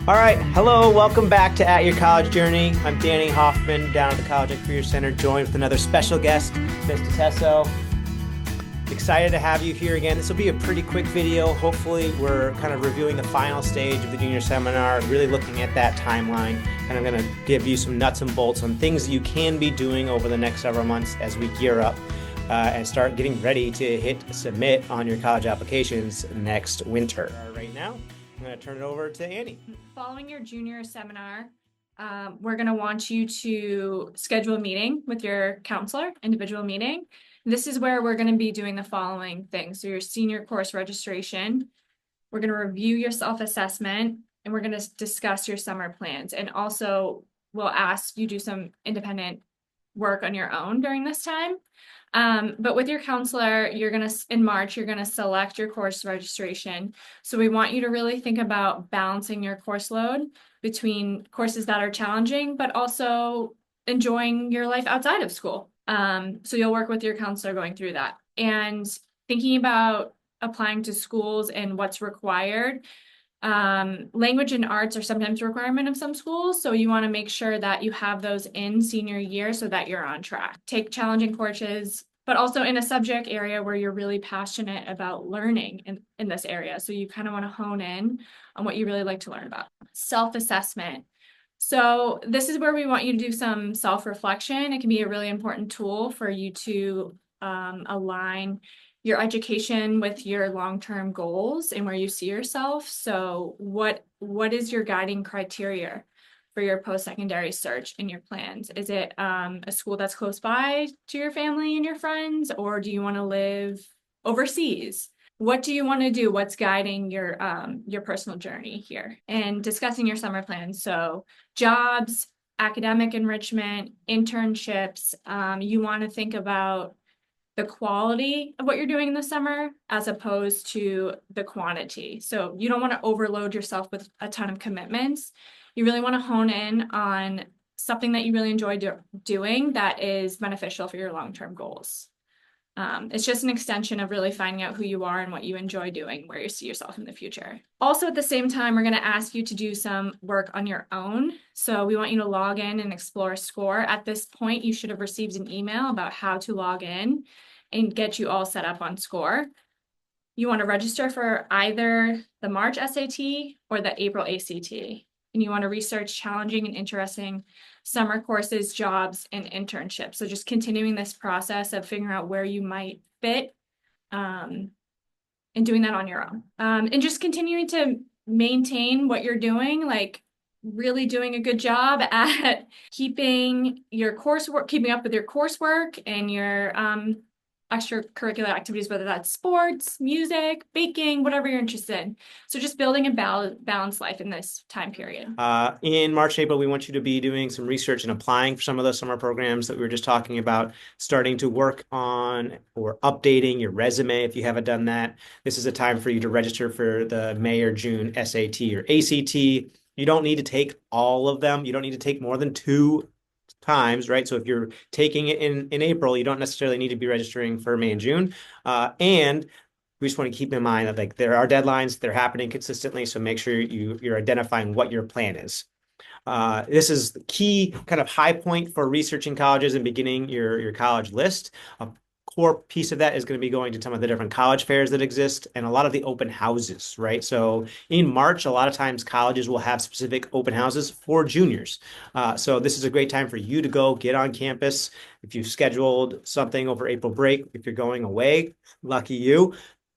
All right, hello, welcome back to At Your College Journey. I'm Danny Hoffman down at the College and Career Center, joined with another special guest, Mr. Tesso. Excited to have you here again. This will be a pretty quick video. Hopefully, we're kind of reviewing the final stage of the junior seminar, really looking at that timeline. And I'm going to give you some nuts and bolts on things you can be doing over the next several months as we gear up and start getting ready to hit submit on your college applications next winter. Right now, I'm going to turn it over to Annie. Following your junior seminar, we're going to want you to schedule a meeting with your counselor, individual meeting. This is where we're going to be doing the following things. So your senior course registration, we're going to review your self-assessment, and we're going to discuss your summer plans. And also we'll ask you do some independent work on your own during this time. But with your counselor, in March, you're going to select your course registration. So we want you to really think about balancing your course load between courses that are challenging, but also enjoying your life outside of school. So you'll work with your counselor going through that and thinking about applying to schools and what's required. Language and arts are sometimes a requirement of some schools, so you want to make sure that you have those in senior year so that you're on track. Take challenging courses, but also in a subject area where you're really passionate about learning in this area. So you kind of want to hone in on what you really like to learn about. Self-assessment. So this is where we want you to do some self-reflection. It can be a really important tool for you to align your education with your long-term goals and where you see yourself. So what is your guiding criteria for your post-secondary search and your plans? Is it a school that's close by to your family and your friends, or do you want to live overseas? What do you want to do? What's guiding your personal journey here? And discussing your summer plans. So jobs, academic enrichment, internships. You want to think about the quality of what you're doing in the summer as opposed to the quantity. So you don't want to overload yourself with a ton of commitments. You really want to hone in on something that you really enjoy doing that is beneficial for your long-term goals. It's just an extension of really finding out who you are and what you enjoy doing, where you see yourself in the future. Also, at the same time, we're going to ask you to do some work on your own. So we want you to log in and explore SCORE. At this point, you should have received an email about how to log in and get you all set up on SCORE. You want to register for either the March SAT or the April ACT. And you want to research challenging and interesting summer courses, jobs, and internships. So just continuing this process of figuring out where you might fit and doing that on your own. And just continuing to maintain what you're doing, like really doing a good job at keeping up with your coursework and your extracurricular activities, whether that's sports, music, baking, whatever you're interested in. So just building a balanced life in this time period. In March, April, we want you to be doing some research and applying for some of those summer programs that we were just talking about, starting to work on or updating your resume if you haven't done that. This is a time for you to register for the May or June SAT or ACT. You don't need to take all of them. You don't need to take more than 2 times, right? So if you're taking it in April, you don't necessarily need to be registering for May and June. And we just want to keep in mind that there are deadlines, they're happening consistently. So make sure you're identifying what your plan is. This is the key kind of high point for researching colleges and beginning your college list. A core piece of that is going to be going to some of the different college fairs that exist and a lot of the open houses, right? So in March, a lot of times colleges will have specific open houses for juniors. So this is a great time for you to go get on campus. If you've scheduled something over April break, if you're going away, lucky you.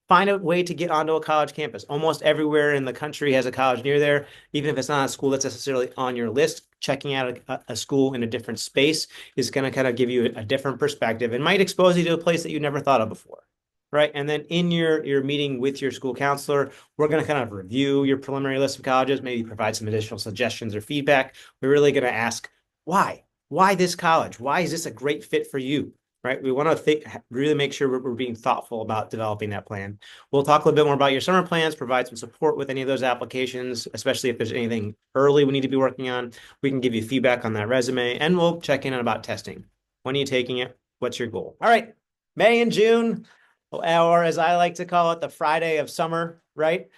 Find a way to get onto a college campus. Almost everywhere in the country has a college near there. Even if it's not a school that's necessarily on your list, checking out a school in a different space is going to kind of give you a different perspective and might expose you to a place that you never thought of before, right? And then in your meeting with your school counselor, we're going to kind of review your preliminary list of colleges, maybe provide some additional suggestions or feedback. We're really going to ask, why? Why this college? Why is this a great fit for you? Right? We want to really make sure we're being thoughtful about developing that plan. We'll talk a little bit more about your summer plans, provide some support with any of those applications, especially if there's anything early we need to be working on. We can give you feedback on that resume, and we'll check in on about testing. When are you taking it? What's your goal? All right, May and June. or as I like to call it, the Friday of summer, right?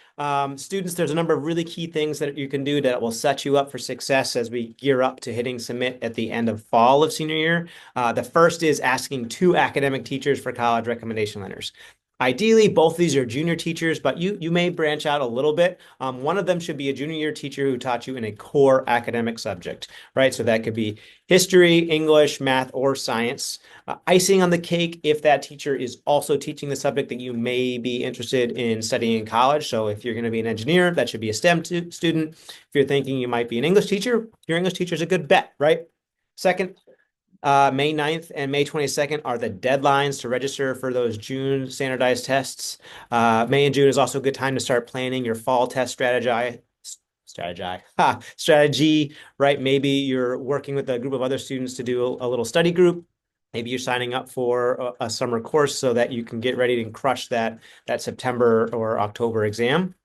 Students, there's a number of really key things that you can do that will set you up for success as we gear up to hitting submit at the end of fall of senior year. The first is asking 2 academic teachers for college recommendation letters. Ideally, both of these are junior teachers, but you may branch out a little bit. One of them should be a junior year teacher who taught you in a core academic subject, right? So that could be history, English, math, or science. Icing on the cake if that teacher is also teaching the subject that you may be interested in studying in college. So if you're going to be an engineer, that should be a STEM student. If you're thinking you might be an English teacher, your English teacher is a good bet, right? Second, May 9th and May 22nd are the deadlines to register for those June standardized tests. May and June is also a good time to start planning your fall test strategy, right? Maybe you're working with a group of other students to do a little study group. Maybe you're signing up for a summer course so that you can get ready and crush that September or October exam.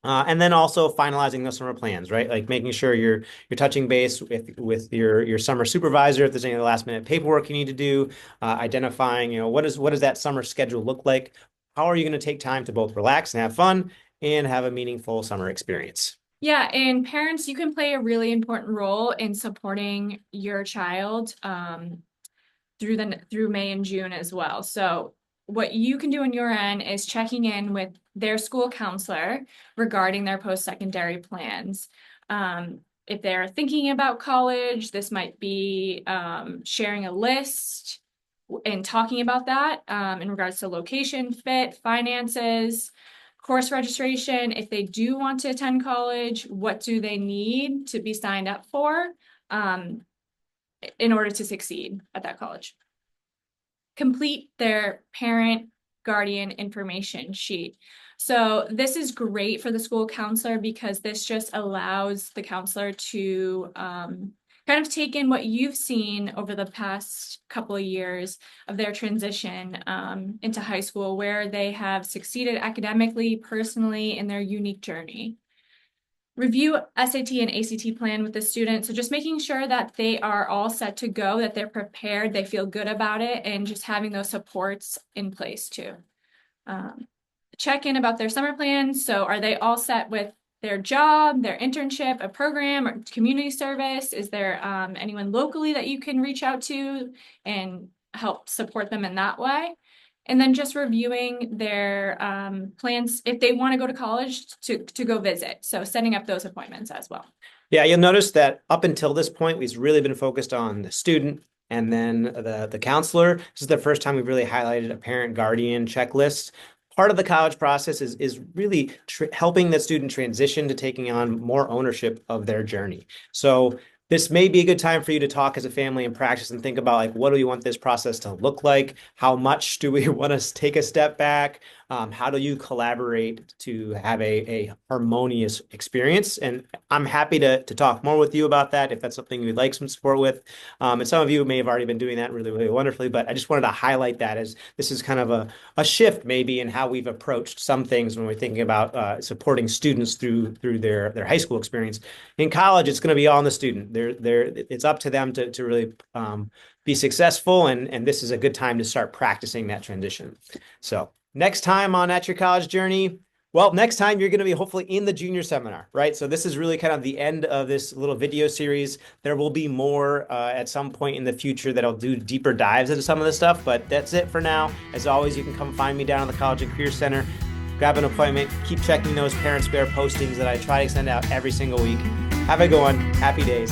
And then also finalizing those summer plans, right? Like making sure you're touching base with your summer supervisor if there's any last minute paperwork you need to do, identifying, what does that summer schedule look like? How are you going to take time to both relax and have fun and have a meaningful summer experience? Yeah, and parents, you can play a really important role in supporting your child through May and June as well. So what you can do on your end is checking in with their school counselor regarding their post-secondary plans. If they're thinking about college, this might be sharing a list and talking about that in regards to location, fit, finances, course registration. If they do want to attend college, what do they need to be signed up for in order to succeed at that college? Complete their parent guardian information sheet. So this is great for the school counselor because this just allows the counselor to kind of take in what you've seen over the past couple of years of their transition into high school, where they have succeeded academically, personally, in their unique journey. Review SAT and ACT plan with the student. So just making sure that they are all set to go, that they're prepared, they feel good about it, and just having those supports in place too. Check in about their summer plans. So are they all set with their job, their internship, a program, or community service? Is there anyone locally that you can reach out to and help support them in that way? And then just reviewing their plans if they want to go to college to go visit. So setting up those appointments as well. Yeah, you'll notice that up until this point, we've really been focused on the student and then the counselor. This is the first time we've really highlighted a parent guardian checklist. Part of the college process is really helping the student transition to taking on more ownership of their journey. So this may be a good time for you to talk as a family and practice and think about, like, what do we want this process to look like? How much do we want to take a step back? How do you collaborate to have a harmonious experience? And I'm happy to talk more with you about that if that's something you'd like some support with. And some of you may have already been doing that really, really wonderfully, but I just wanted to highlight that as this is kind of a shift maybe in how we've approached some things when we're thinking about supporting students through their high school experience. In college, it's going to be all on the student. It's up to them to really be successful, and this is a good time to start practicing that transition. So next time on At Your College Journey, well, next time you're going to be hopefully in the junior seminar, right? So this is really kind of the end of this little video series. There will be more at some point in the future that'll do deeper dives into some of this stuff, but that's it for now. As always, you can come find me down at the College and Career Center, grab an appointment, keep checking those Parent Square postings that I try to send out every single week. Have a good one. Happy days.